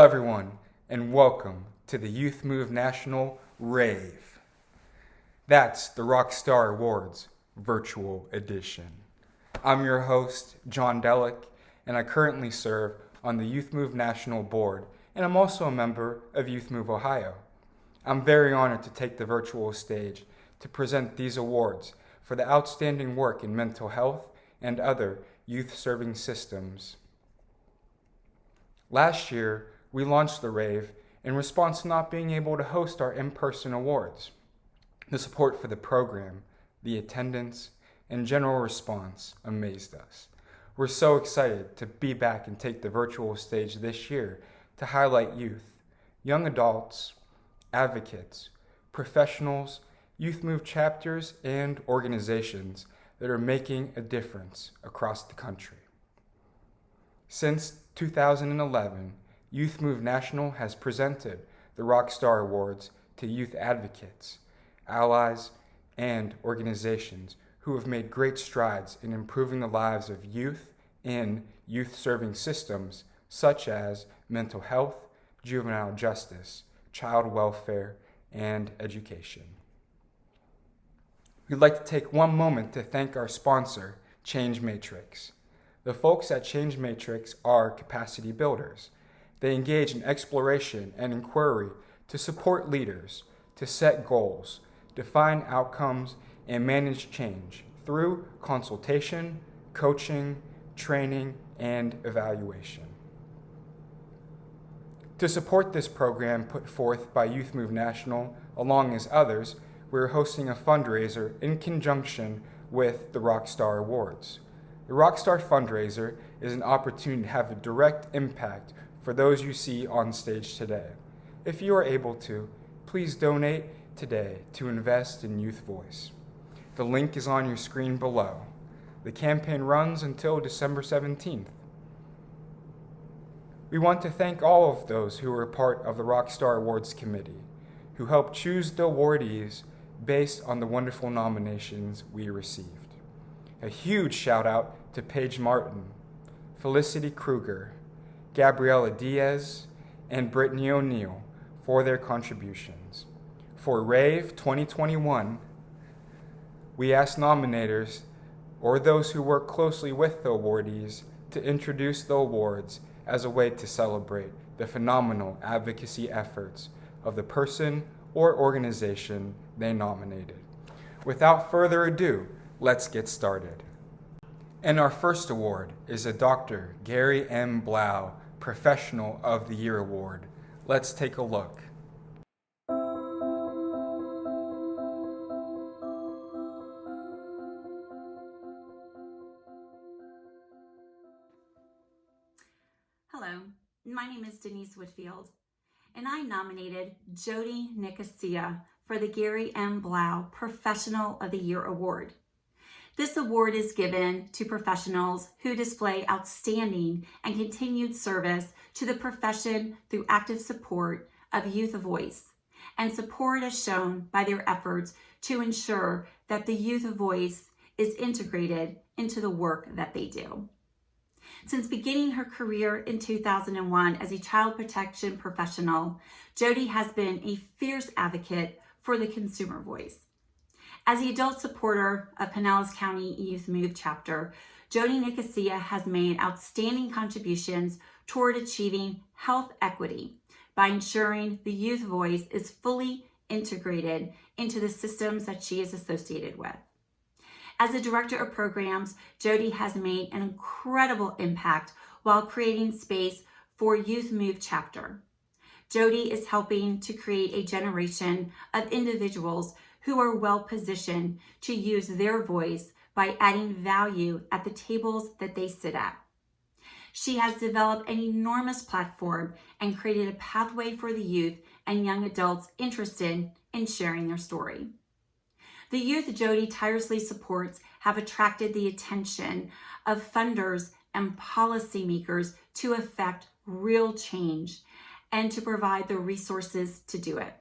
everyone, and welcome to the Youth Move National RAVE. That's the Rockstar Awards Virtual Edition. I'm your host, John Delick, and I currently serve on the Youth Move National Board, and I'm also a member of Youth Move Ohio. I'm very honored to take the virtual stage to present these awards for the outstanding work in mental health and other youth-serving systems. Last year, we launched the RAVE in response to not being able to host our in-person awards. The support for the program, the attendance, and general response amazed us. We're so excited to be back and take the virtual stage this year to highlight youth, young adults, advocates, professionals, Youth Move chapters, and organizations that are making a difference across the country. Since 2011, Youth Move National has presented the Rockstar Awards to youth advocates, allies, and organizations who have made great strides in improving the lives of youth in youth-serving systems such as mental health, juvenile justice, child welfare, and education. We'd like to take one moment to thank our sponsor, Change Matrix. The folks at Change Matrix are capacity builders. They engage in exploration and inquiry to support leaders, to set goals, define outcomes, and manage change through consultation, coaching, training, and evaluation. To support this program put forth by Youth Move National, along as others, we're hosting a fundraiser in conjunction with the Rockstar Awards. The Rockstar fundraiser is an opportunity to have a direct impact for those you see on stage today. If you are able to, please donate today to invest in youth voice. The link is on your screen below. The campaign runs until December 17th. We want to thank all of those who were part of the Rockstar Awards Committee, who helped choose the awardees based on the wonderful nominations we received. A huge shout out to Paige Martin, Felicity Kruger, Gabriella Diaz, and Brittany O'Neill for their contributions. For RAVE 2021, we ask nominators or those who work closely with the awardees to introduce the awards as a way to celebrate the phenomenal advocacy efforts of the person or organization they nominated. Without further ado, let's get started. And our first award is a Dr. Gary M. Blau Professional of the Year Award. Let's take a look. Hello, my name is Denise Whitfield, and I nominated Jody Nicosia for the Gary M. Blau Professional of the Year Award. This award is given to professionals who display outstanding and continued service to the profession through active support of youth voice, and support is shown by their efforts to ensure that the youth voice is integrated into the work that they do. Since beginning her career in 2001 as a child protection professional, Jody has been a fierce advocate for the consumer voice. As the adult supporter of Pinellas County Youth Move chapter, Jody Nicosia has made outstanding contributions toward achieving health equity by ensuring the youth voice is fully integrated into the systems that she is associated with. As a director of programs, Jody has made an incredible impact while creating space for Youth Move chapter. Jody is helping to create a generation of individuals who are well positioned to use their voice by adding value at the tables that they sit at. She has developed an enormous platform and created a pathway for the youth and young adults interested in sharing their story. The youth Jody tirelessly supports have attracted the attention of funders and policymakers to effect real change and to provide the resources to do it.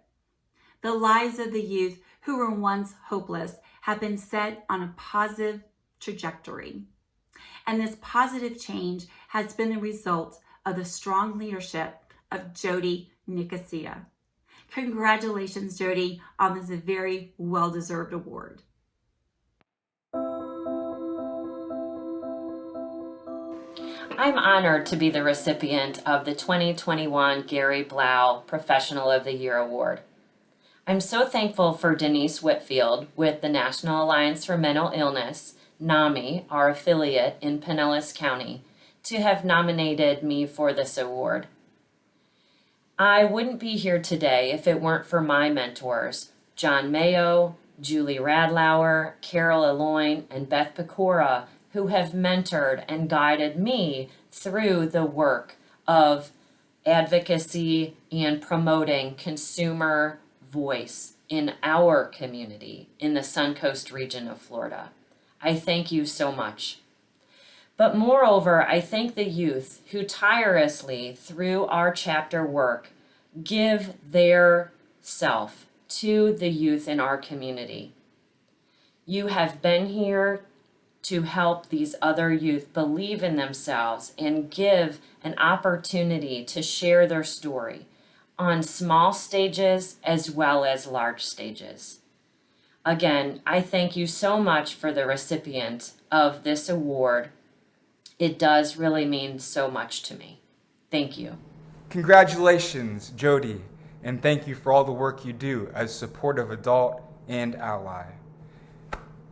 The lives of the youth who were once hopeless have been set on a positive trajectory. And this positive change has been the result of the strong leadership of Jody Nicosia. Congratulations, Jody, on this very well-deserved award. I'm honored to be the recipient of the 2021 Gary Blau Professional of the Year Award. I'm so thankful for Denise Whitfield with the National Alliance for Mental Illness, NAMI, our affiliate in Pinellas County, to have nominated me for this award. I wouldn't be here today if it weren't for my mentors, John Mayo, Julie Radlauer, Carol Eloyne, and Beth Pecora, who have mentored and guided me through the work of advocacy and promoting consumer voice in our community in the Suncoast region of Florida. I thank you so much. But moreover, I thank the youth who tirelessly, through our chapter work, give their self to the youth in our community. You have been here to help these other youth believe in themselves and give an opportunity to share their story on small stages as well as large stages. Again, I thank you so much for the recipient of this award. It does really mean so much to me. Thank you. Congratulations, Jody, and thank you for all the work you do as a supportive adult and ally.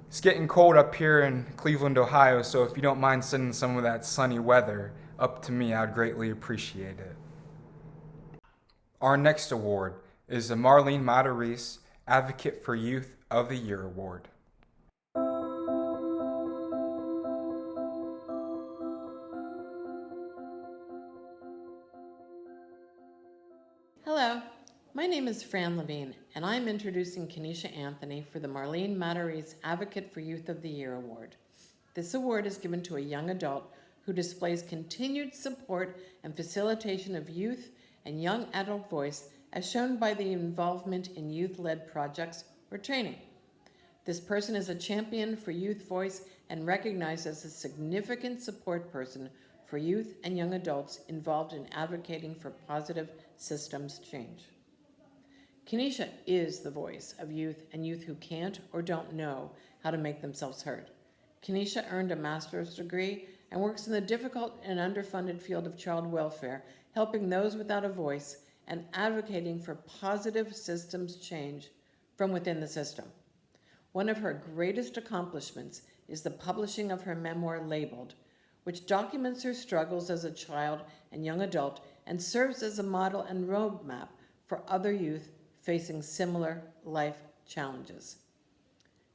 It's getting cold up here in Cleveland, Ohio, so if you don't mind sending some of that sunny weather up to me, I'd greatly appreciate it. Our next award is the Marlene Matarese Advocate for Youth of the Year Award. Hello, my name is Fran Levine, and I'm introducing Kenisha Anthony for the Marlene Matarese Advocate for Youth of the Year Award. This award is given to a young adult who displays continued support and facilitation of youth and young adult voice as shown by the involvement in youth-led projects or training. This person is a champion for youth voice and recognized as a significant support person for youth and young adults involved in advocating for positive systems change. Kenisha is the voice of youth and youth who can't or don't know how to make themselves heard. Kenisha earned a master's degree and works in the difficult and underfunded field of child welfare, helping those without a voice and advocating for positive systems change from within the system. One of her greatest accomplishments is the publishing of her memoir labeled, which documents her struggles as a child and young adult and serves as a model and roadmap for other youth facing similar life challenges.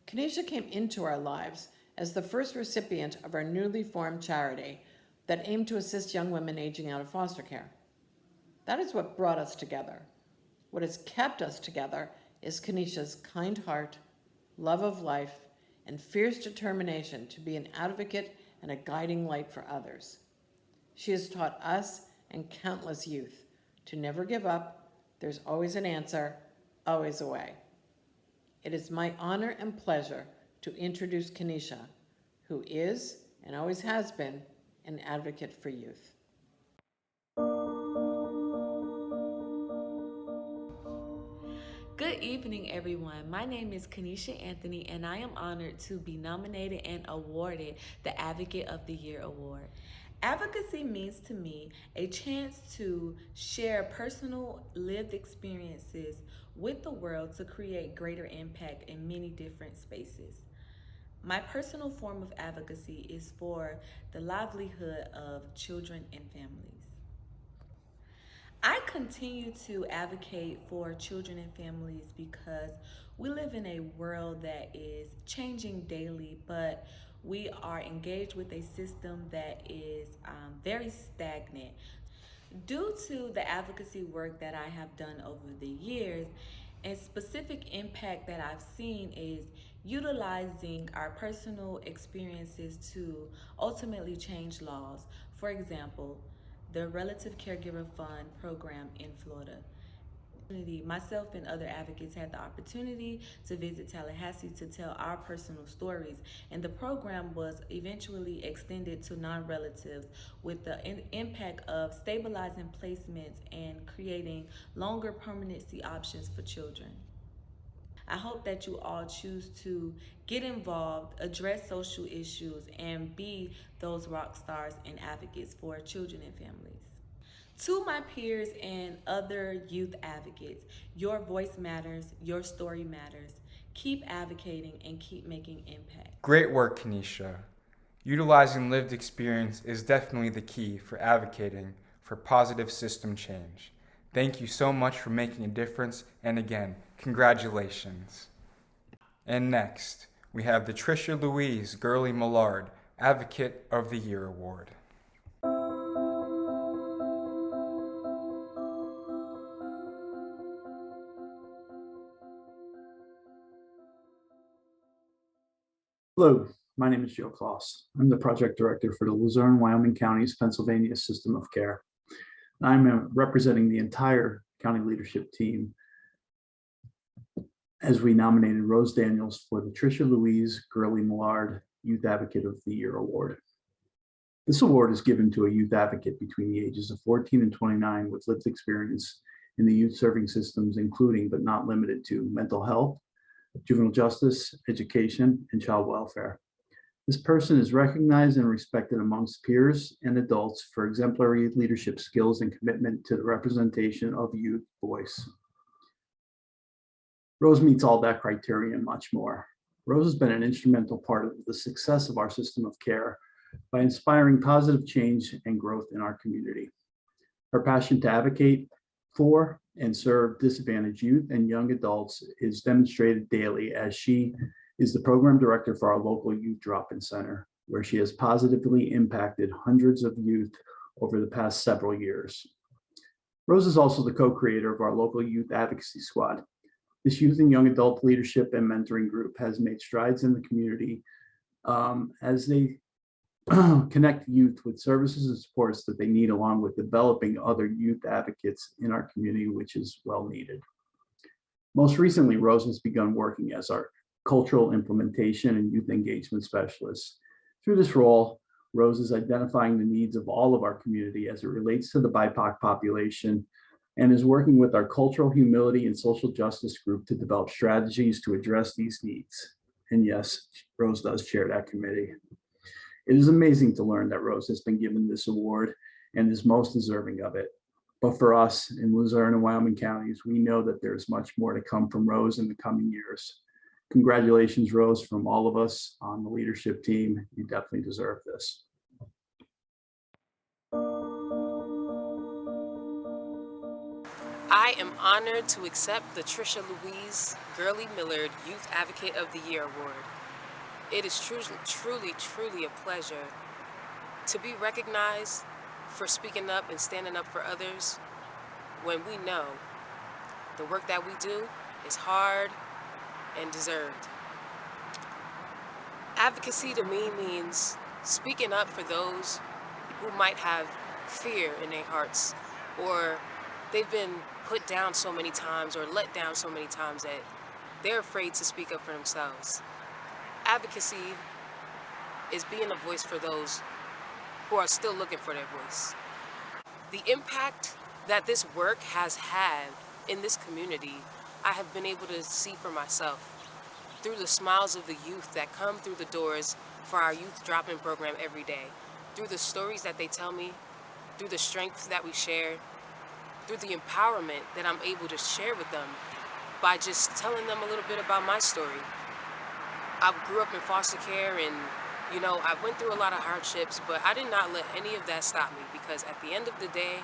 Kenisha came into our lives as the first recipient of our newly formed charity that aimed to assist young women aging out of foster care. That is what brought us together. What has kept us together is Kenisha's kind heart, love of life, and fierce determination to be an advocate and a guiding light for others. She has taught us and countless youth to never give up. There's always an answer, always a way. It is my honor and pleasure to introduce Kenisha, who is and always has been an advocate for youth. Good evening, everyone. My name is Kenisha Anthony, and I am honored to be nominated and awarded the Advocate of the Year Award. Advocacy means to me a chance to share personal lived experiences with the world to create greater impact in many different spaces. My personal form of advocacy is for the livelihood of children and families. I continue to advocate for children and families because we live in a world that is changing daily, but we are engaged with a system that is very stagnant. Due to the advocacy work that I have done over the years, a specific impact that I've seen is utilizing our personal experiences to ultimately change laws. For example, the Relative Caregiver Fund program in Florida. Myself and other advocates had the opportunity to visit Tallahassee to tell our personal stories, and the program was eventually extended to non-relatives with the impact of stabilizing placements and creating longer permanency options for children. I hope that you all choose to get involved, address social issues, and be those rock stars and advocates for children and families. To my peers and other youth advocates, your voice matters, your story matters. Keep advocating and keep making impact. Great work, Kenisha. Utilizing lived experience is definitely the key for advocating for positive system change. Thank you so much for making a difference, and again, congratulations. And next, we have the Tricialouise Gurley-Millard Advocate of the Year Award. Hello, my name is Joe Kloss. I'm the project director for the Luzerne, Wyoming County's Pennsylvania System of Care. I'm representing the entire county leadership team as we nominated Rose Daniels for the Tricialouise Gurley-Millard Youth Advocate of the Year Award. This award is given to a youth advocate between the ages of 14 and 29 with lived experience in the youth serving systems, including but not limited to mental health, juvenile justice, education, and child welfare. This person is recognized and respected amongst peers and adults for exemplary leadership skills and commitment to the representation of youth voice. Rose meets all that criteria and much more. Rose has been an instrumental part of the success of our system of care by inspiring positive change and growth in our community. Her passion to advocate for and serve disadvantaged youth and young adults is demonstrated daily as she is the program director for our local youth drop-in center, where she has positively impacted hundreds of youth over the past several years. Rose is also the co-creator of our local youth advocacy squad. This youth and young adult leadership and mentoring group has made strides in the community as they connect youth with services and supports that they need, along with developing other youth advocates in our community, which is well needed. Most recently, Rose has begun working as our cultural implementation and youth engagement specialist. Through this role, Rose is identifying the needs of all of our community as it relates to the BIPOC population and is working with our cultural humility and social justice group to develop strategies to address these needs. And yes, Rose does chair that committee. It is amazing to learn that Rose has been given this award and is most deserving of it. But for us in Luzerne and Wyoming counties, we know that there's much more to come from Rose in the coming years. Congratulations, Rose, from all of us on the leadership team. You definitely deserve this. I am honored to accept the Tricialouise Gurley-Millard Youth Advocate of the Year Award. It is truly a pleasure to be recognized for speaking up and standing up for others when we know the work that we do is hard and deserved. Advocacy to me means speaking up for those who might have fear in their hearts, or they've been put down so many times or let down so many times that they're afraid to speak up for themselves. Advocacy is being a voice for those who are still looking for their voice. The impact that this work has had in this community, I have been able to see for myself through the smiles of the youth that come through the doors for our youth drop-in program every day, through the stories that they tell me, through the strength that we share, through the empowerment that I'm able to share with them by just telling them a little bit about my story. I grew up in foster care and, I went through a lot of hardships, but I did not let any of that stop me, because at the end of the day,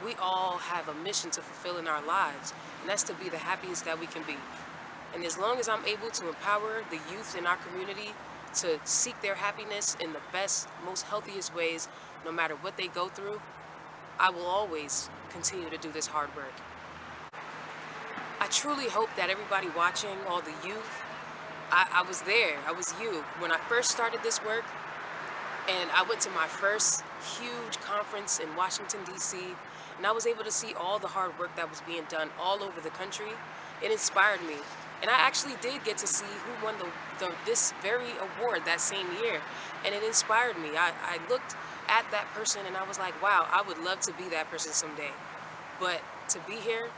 we all have a mission to fulfill in our lives, and that's to be the happiest that we can be. And as long as I'm able to empower the youth in our community to seek their happiness in the best, most healthiest ways, no matter what they go through, I will always continue to do this hard work. I truly hope that everybody watching, all the youth, I was there, I was you, when I first started this work, and I went to my first huge conference in Washington, D.C., and I was able to see all the hard work that was being done all over the country, it inspired me. And I actually did get to see who won this very award that same year, and it inspired me. I looked at that person and I was like, wow, I would love to be that person someday. But to be here,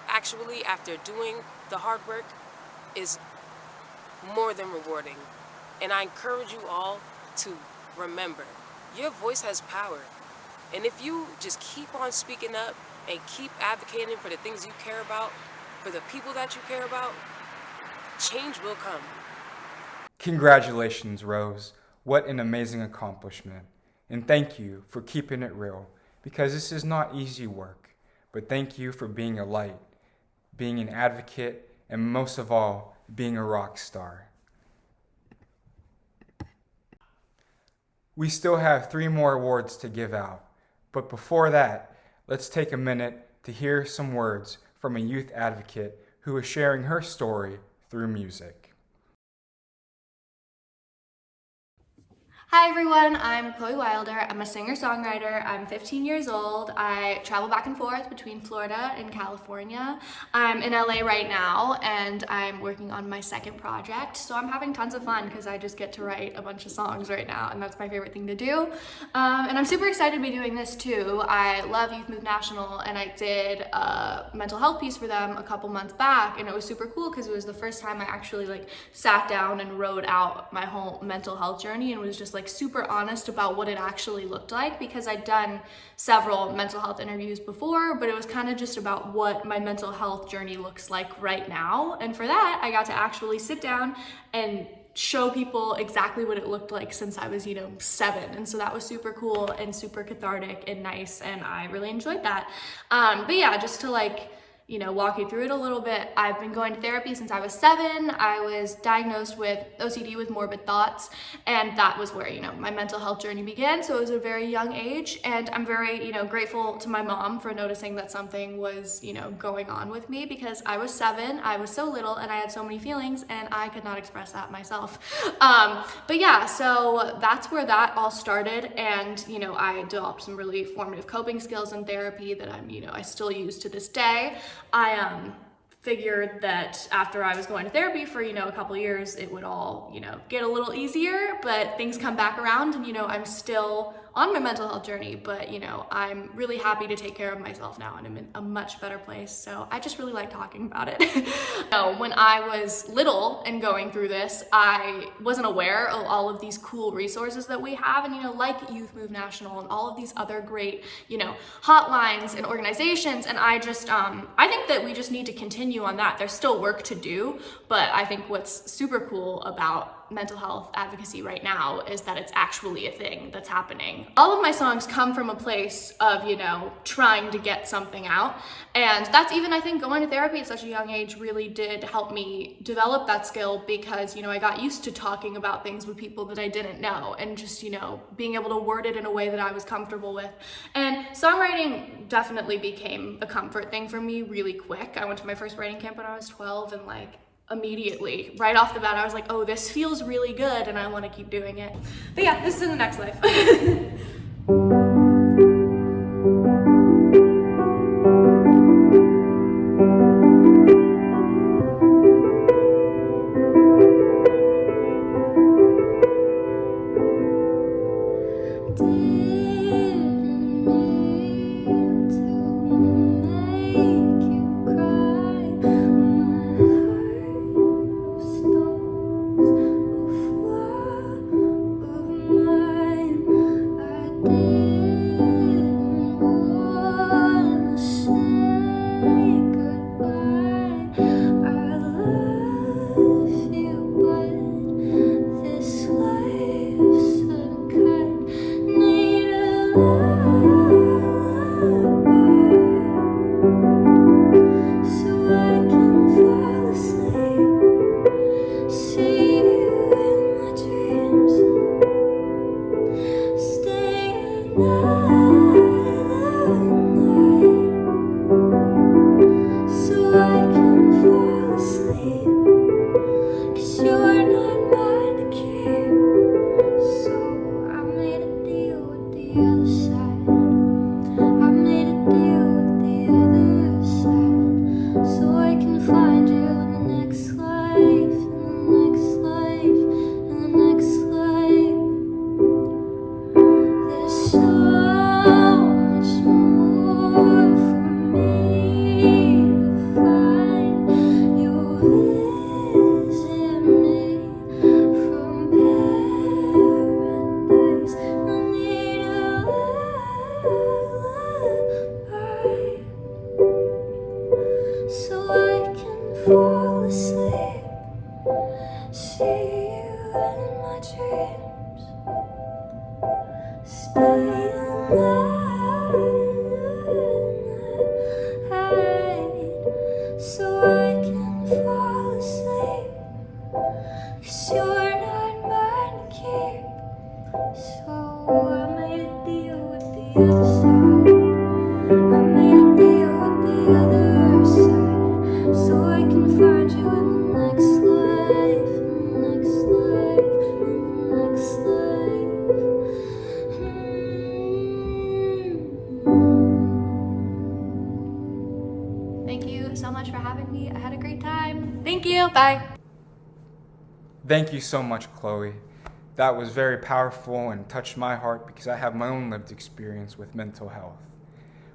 actually, after doing the hard work, is more than rewarding. And I encourage you all to remember, your voice has power. And if you just keep on speaking up and keep advocating for the things you care about, for the people that you care about, change will come. Congratulations, Rose. What an amazing accomplishment. And thank you for keeping it real, because this is not easy work. But thank you for being a light, being an advocate, and most of all, being a rock star. We still have 3 more awards to give out. But before that, let's take a minute to hear some words from a youth advocate who is sharing her story through music. Hi everyone, I'm Cloe Wilder. I'm a singer-songwriter. I'm 15 years old. I travel back and forth between Florida and California. I'm in LA right now and I'm working on my second project. So I'm having tons of fun because I just get to write a bunch of songs right now and that's my favorite thing to do. And I'm super excited to be doing this too. I love Youth Move National and I did a mental health piece for them a couple months back and it was super cool because it was the first time I actually sat down and wrote out my whole mental health journey and was just super honest about what it actually looked like, because I'd done several mental health interviews before, but it was kind of just about what my mental health journey looks like right now. And for that, I got to actually sit down and show people exactly what it looked like since I was, 7. And so that was super cool and super cathartic and nice. And I really enjoyed that. But yeah, just to walk you through it a little bit. I've been going to therapy since I was 7. I was diagnosed with OCD with morbid thoughts, and that was where, my mental health journey began. So it was a very young age, and I'm very, grateful to my mom for noticing that something was, going on with me, because I was 7, I was so little, and I had so many feelings, and I could not express that myself. But yeah, so that's where that all started, and, I developed some really formative coping skills in therapy that I still use to this day. I figured that after I was going to therapy for, a couple years, it would all, get a little easier, but things come back around and, I'm still on my mental health journey, but, I'm really happy to take care of myself now and I'm in a much better place. So I just really like talking about it. When I was little and going through this, I wasn't aware of all of these cool resources that we have. And, like Youth Move National and all of these other great, hotlines and organizations. And I just, I think that we just need to continue on that. There's still work to do, but I think what's super cool about mental health advocacy right now is that it's actually a thing that's happening. All of my songs come from a place of, trying to get something out. And that's even, I think, going to therapy at such a young age really did help me develop that skill, because, I got used to talking about things with people that I didn't know and just, being able to word it in a way that I was comfortable with. And songwriting definitely became a comfort thing for me really quick. I went to my first writing camp when I was 12 and immediately, right off the bat, I was like, oh, this feels really good and I want to keep doing it. But yeah, this is in the next life. you. Bye. Thank you so much, Chloe. That was very powerful and touched my heart because I have my own lived experience with mental health.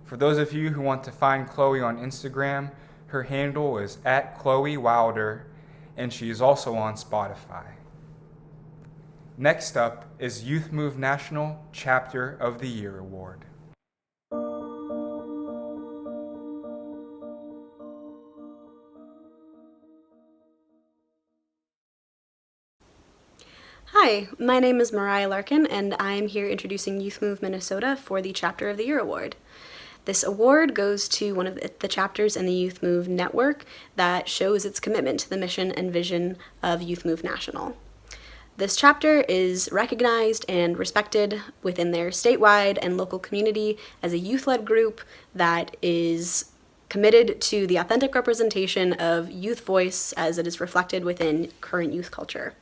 For those of you who want to find Chloe on Instagram, her handle is @Cloe Wilder, and she is also on Spotify. Next up is Youth Move National Chapter of the Year Award. Hi, my name is Mariah Larkin, and I am here introducing Youth Move Minnesota for the Chapter of the Year Award. This award goes to one of the chapters in the Youth Move network that shows its commitment to the mission and vision of Youth Move National. This chapter is recognized and respected within their statewide and local community as a youth-led group that is committed to the authentic representation of youth voice as it is reflected within current youth culture.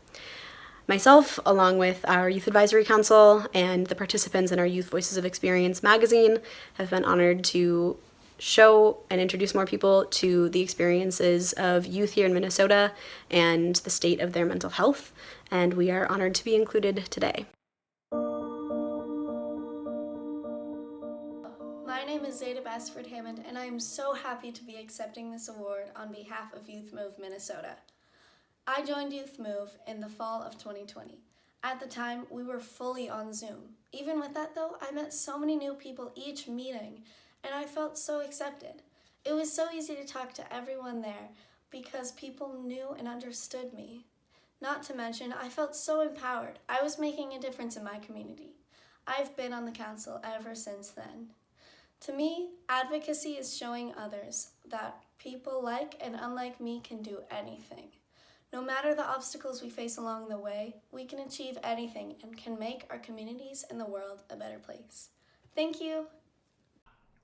Myself, along with our Youth Advisory Council and the participants in our Youth Voices of Experience magazine, have been honored to show and introduce more people to the experiences of youth here in Minnesota and the state of their mental health, and we are honored to be included today. My name is Zada Basford Hammond, and I am so happy to be accepting this award on behalf of Youth Move Minnesota. I joined Youth Move in the fall of 2020. At the time, we were fully on Zoom. Even with that though, I met so many new people each meeting, and I felt so accepted. It was so easy to talk to everyone there because people knew and understood me. Not to mention, I felt so empowered. I was making a difference in my community. I've been on the council ever since then. To me, advocacy is showing others that people like and unlike me can do anything. No matter the obstacles we face along the way, we can achieve anything and can make our communities and the world a better place. Thank you.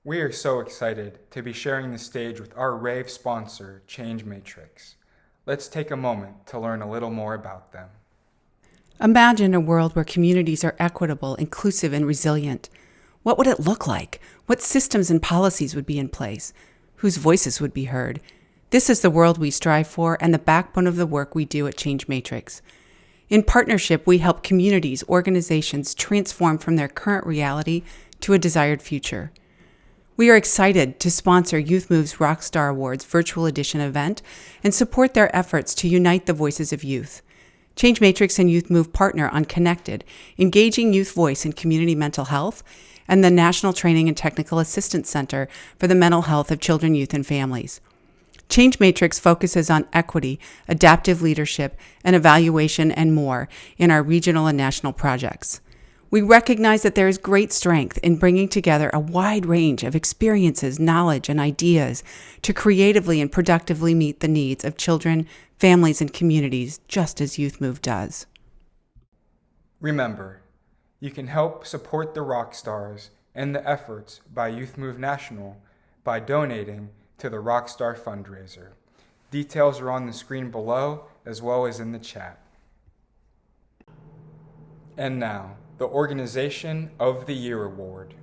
We are so excited to be sharing the stage with our RAVE sponsor, Change Matrix. Let's take a moment to learn a little more about them. Imagine a world where communities are equitable, inclusive, and resilient. What would it look like? What systems and policies would be in place? Whose voices would be heard? This is the world we strive for and the backbone of the work we do at Change Matrix. In partnership, we help communities, organizations transform from their current reality to a desired future. We are excited to sponsor Youth Move's Rockstar Awards virtual edition event and support their efforts to unite the voices of youth. Change Matrix and Youth Move partner on Connected, Engaging Youth Voice in Community Mental Health, and the National Training and Technical Assistance Center for the Mental Health of Children, Youth, and Families. Change Matrix focuses on equity, adaptive leadership, and evaluation and more in our regional and national projects. We recognize that there is great strength in bringing together a wide range of experiences, knowledge, and ideas to creatively and productively meet the needs of children, families, and communities, just as Youth Move does. Remember, you can help support the Rockstars and the efforts by Youth Move National by donating to the Rockstar fundraiser. Details are on the screen below as well as in the chat. And now, the Organization of the Year Award.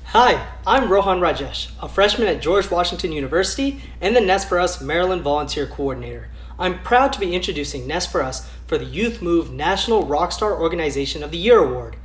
Hi, I'm Rohan Rajesh, a freshman at George Washington University and the Nest for Us Maryland Volunteer Coordinator. I'm proud to be introducing Nest for Us for the Youth Move National Rockstar Organization of the Year Award.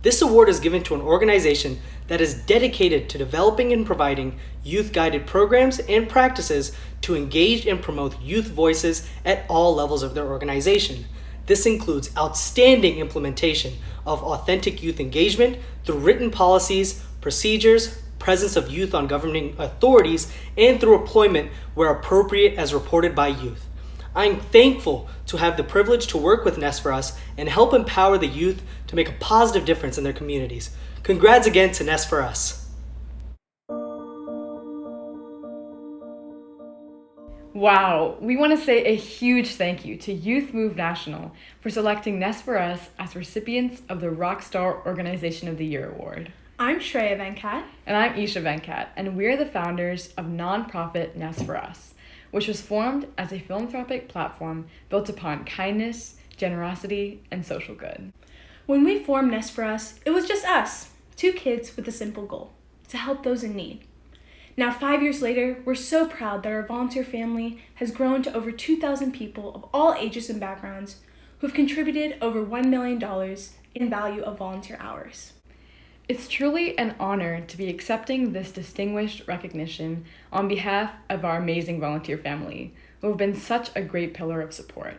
This award is given to an organization that is dedicated to developing and providing youth-guided programs and practices to engage and promote youth voices at all levels of their organization. This includes outstanding implementation of authentic youth engagement through written policies, procedures, presence of youth on governing authorities, and through employment where appropriate as reported by youth. I'm thankful to have the privilege to work with Nest for Us and help empower the youth to make a positive difference in their communities. Congrats again to Nest for Us. Wow, we want to say a huge thank you to Youth Move National for selecting Nest for Us as recipients of the Rockstar Organization of the Year Award. I'm Shreyaa Venkat. And I'm Esha Venkat, and we're the founders of nonprofit Nest for Us, which was formed as a philanthropic platform built upon kindness, generosity, and social good. When we formed Nest for Us, it was just us, 2 kids with a simple goal, to help those in need. Now 5 years later, we're so proud that our volunteer family has grown to over 2,000 people of all ages and backgrounds who have contributed over $1 million in value of volunteer hours. It's truly an honor to be accepting this distinguished recognition on behalf of our amazing volunteer family, who have been such a great pillar of support.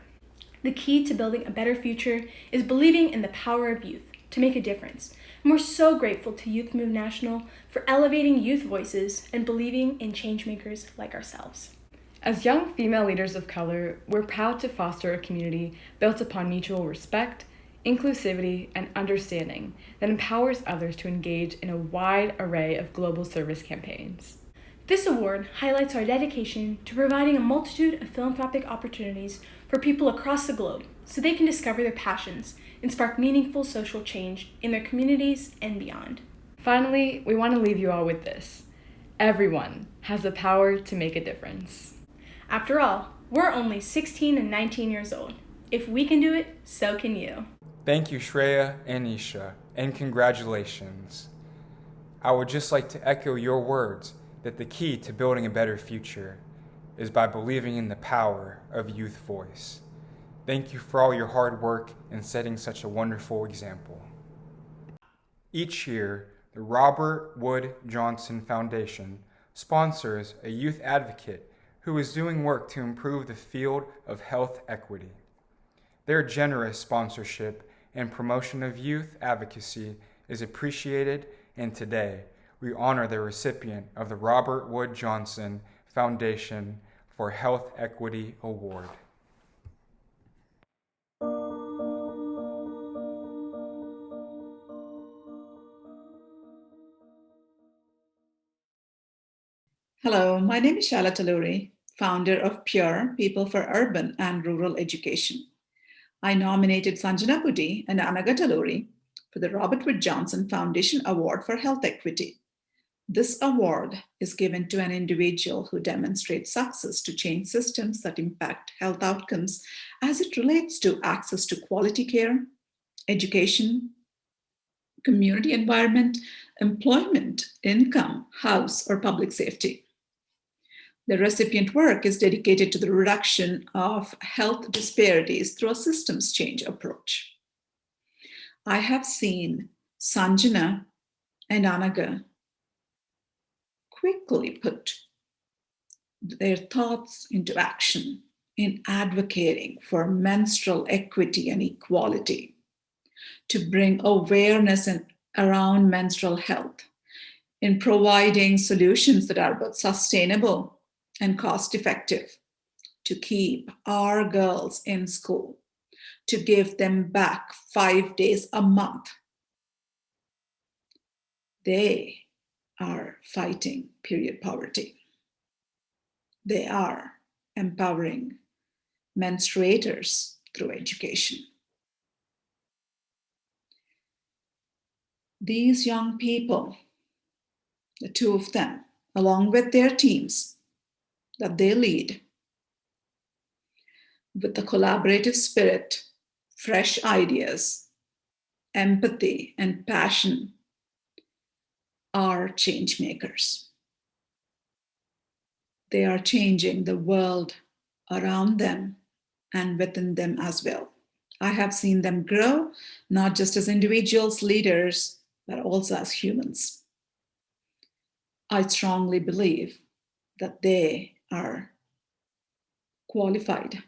The key to building a better future is believing in the power of youth to make a difference. And we're so grateful to Youth Move National for elevating youth voices and believing in changemakers like ourselves. As young female leaders of color, we're proud to foster a community built upon mutual respect, inclusivity, and understanding that empowers others to engage in a wide array of global service campaigns. This award highlights our dedication to providing a multitude of philanthropic opportunities for people across the globe so they can discover their passions and spark meaningful social change in their communities and beyond. Finally, we want to leave you all with this. Everyone has the power to make a difference. After all, we're only 16 and 19 years old. If we can do it, so can you. Thank you, Shreyaa and Esha, and congratulations. I would just like to echo your words that the key to building a better future is by believing in the power of youth voice. Thank you for all your hard work in setting such a wonderful example. Each year, the Robert Wood Johnson Foundation sponsors a youth advocate who is doing work to improve the field of health equity. Their generous sponsorship and promotion of youth advocacy is appreciated, and today we honor the recipient of the Robert Wood Johnson Foundation for Health Equity Award. Hello, my name is Talluri, founder of Pure People for Urban and Rural Education. I nominated Sanjana Buddi and Anagha Talluri for the Robert Wood Johnson Foundation Award for Health Equity. This award is given to an individual who demonstrates success to change systems that impact health outcomes as it relates to access to quality care, education, community environment, employment, income, house, or public safety. The recipient work is dedicated to the reduction of health disparities through a systems change approach. I have seen Sanjana and Anagha quickly put their thoughts into action in advocating for menstrual equity and equality, to bring awareness around menstrual health, in providing solutions that are both sustainable and cost-effective, to keep our girls in school, to give them back 5 days a month. They are fighting period poverty. They are empowering menstruators through education. These young people, the 2 of them, along with their teams that they lead, with the collaborative spirit, fresh ideas, empathy, and passion, are change makers. They are changing the world around them and within them as well. I have seen them grow, not just as individuals, leaders, but also as humans. I strongly believe that they are qualified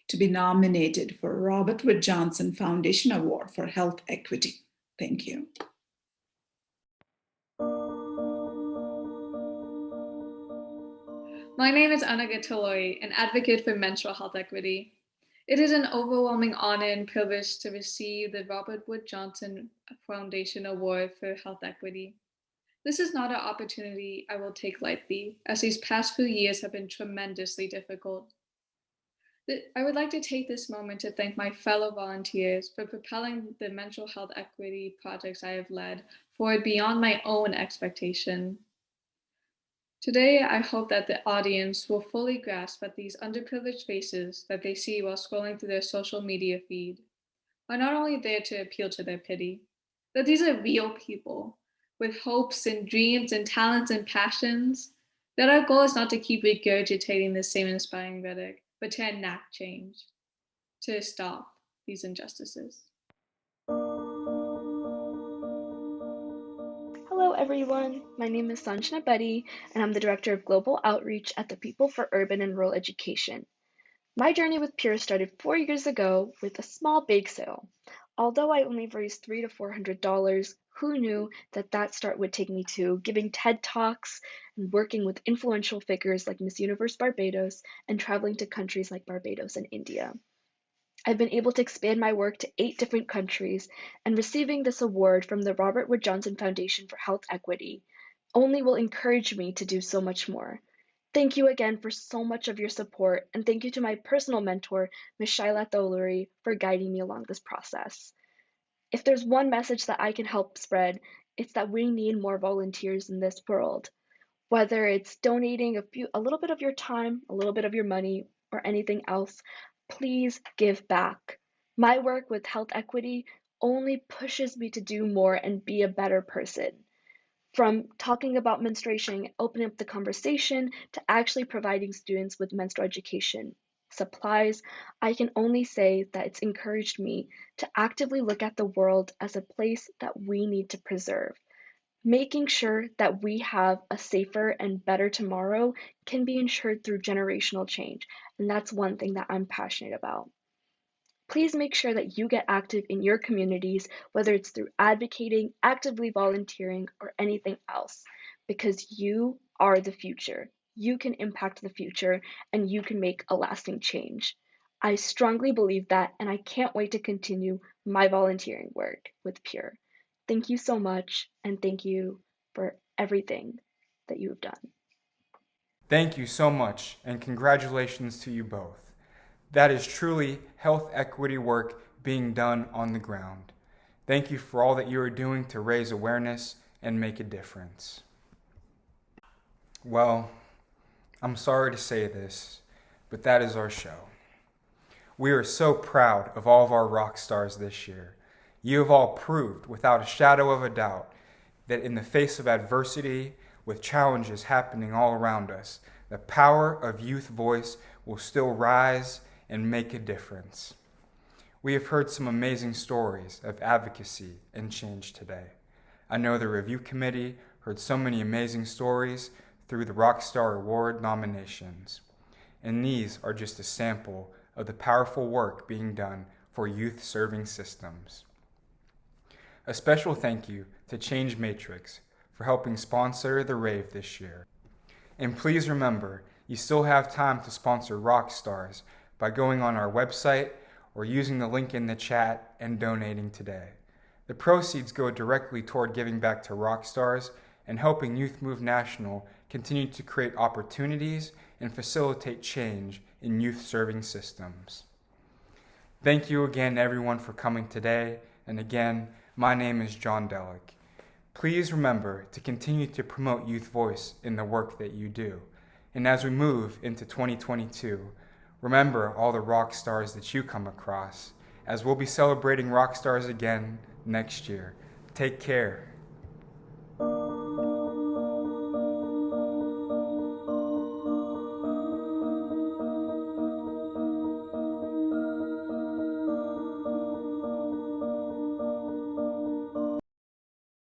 to be nominated for Robert Wood Johnson Foundation Award for Health Equity. Thank you. My name is Anagha Talluri, an advocate for menstrual health equity. It is an overwhelming honor and privilege to receive the Robert Wood Johnson Foundation Award for Health Equity. This is not an opportunity I will take lightly, as these past few years have been tremendously difficult. I would like to take this moment to thank my fellow volunteers for propelling the mental health equity projects I have led forward beyond my own expectation. Today, I hope that the audience will fully grasp that these underprivileged faces that they see while scrolling through their social media feed are not only there to appeal to their pity, that these are real people with hopes and dreams and talents and passions, that our goal is not to keep regurgitating the same inspiring rhetoric, but to enact change, to stop these injustices. Hello everyone, my name is Sanjana, and I'm the Director of Global Outreach at the People for Urban and Rural Education. My journey with Pure started 4 years ago with a small bake sale. Although I only raised $300 to $400, who knew that that start would take me to giving TED Talks and working with influential figures like Miss Universe Barbados and traveling to countries like Barbados and India. I've been able to expand my work to 8 different countries, and receiving this award from the Robert Wood Johnson Foundation for Health Equity only will encourage me to do so much more. Thank you again for so much of your support, and thank you to my personal mentor, Ms. Talluri, for guiding me along this process. If there's one message that I can help spread, it's that we need more volunteers in this world. Whether it's donating a little bit of your time, a little bit of your money, or anything else, please give back. My work with health equity only pushes me to do more and be a better person. From talking about menstruation, opening up the conversation, to actually providing students with menstrual education supplies, I can only say that it's encouraged me to actively look at the world as a place that we need to preserve. Making sure that we have a safer and better tomorrow can be ensured through generational change, and that's one thing that I'm passionate about. Please make sure that you get active in your communities, whether it's through advocating, actively volunteering, or anything else, because you are the future. You can impact the future, and you can make a lasting change. I strongly believe that, and I can't wait to continue my volunteering work with Pure. Thank you so much, and thank you for everything that you have done. Thank you so much, and congratulations to you both. That is truly health equity work being done on the ground. Thank you for all that you are doing to raise awareness and make a difference. Well, I'm sorry to say this, but that is our show. We are so proud of all of our rock stars this year. You have all proved without a shadow of a doubt that in the face of adversity, with challenges happening all around us, the power of youth voice will still rise and make a difference. We have heard some amazing stories of advocacy and change today. I know the review committee heard so many amazing stories through the Rockstar Award nominations. And these are just a sample of the powerful work being done for youth serving systems. A special thank you to Change Matrix for helping sponsor the RAVE this year. And please remember, you still have time to sponsor Rockstars by going on our website or using the link in the chat and donating today. The proceeds go directly toward giving back to Rockstars and helping Youth Move National continue to create opportunities and facilitate change in youth-serving systems. Thank you again, everyone, for coming today. And again, my name is John Delick. Please remember to continue to promote youth voice in the work that you do. And as we move into 2022, remember all the rock stars that you come across, as we'll be celebrating rock stars again next year. Take care.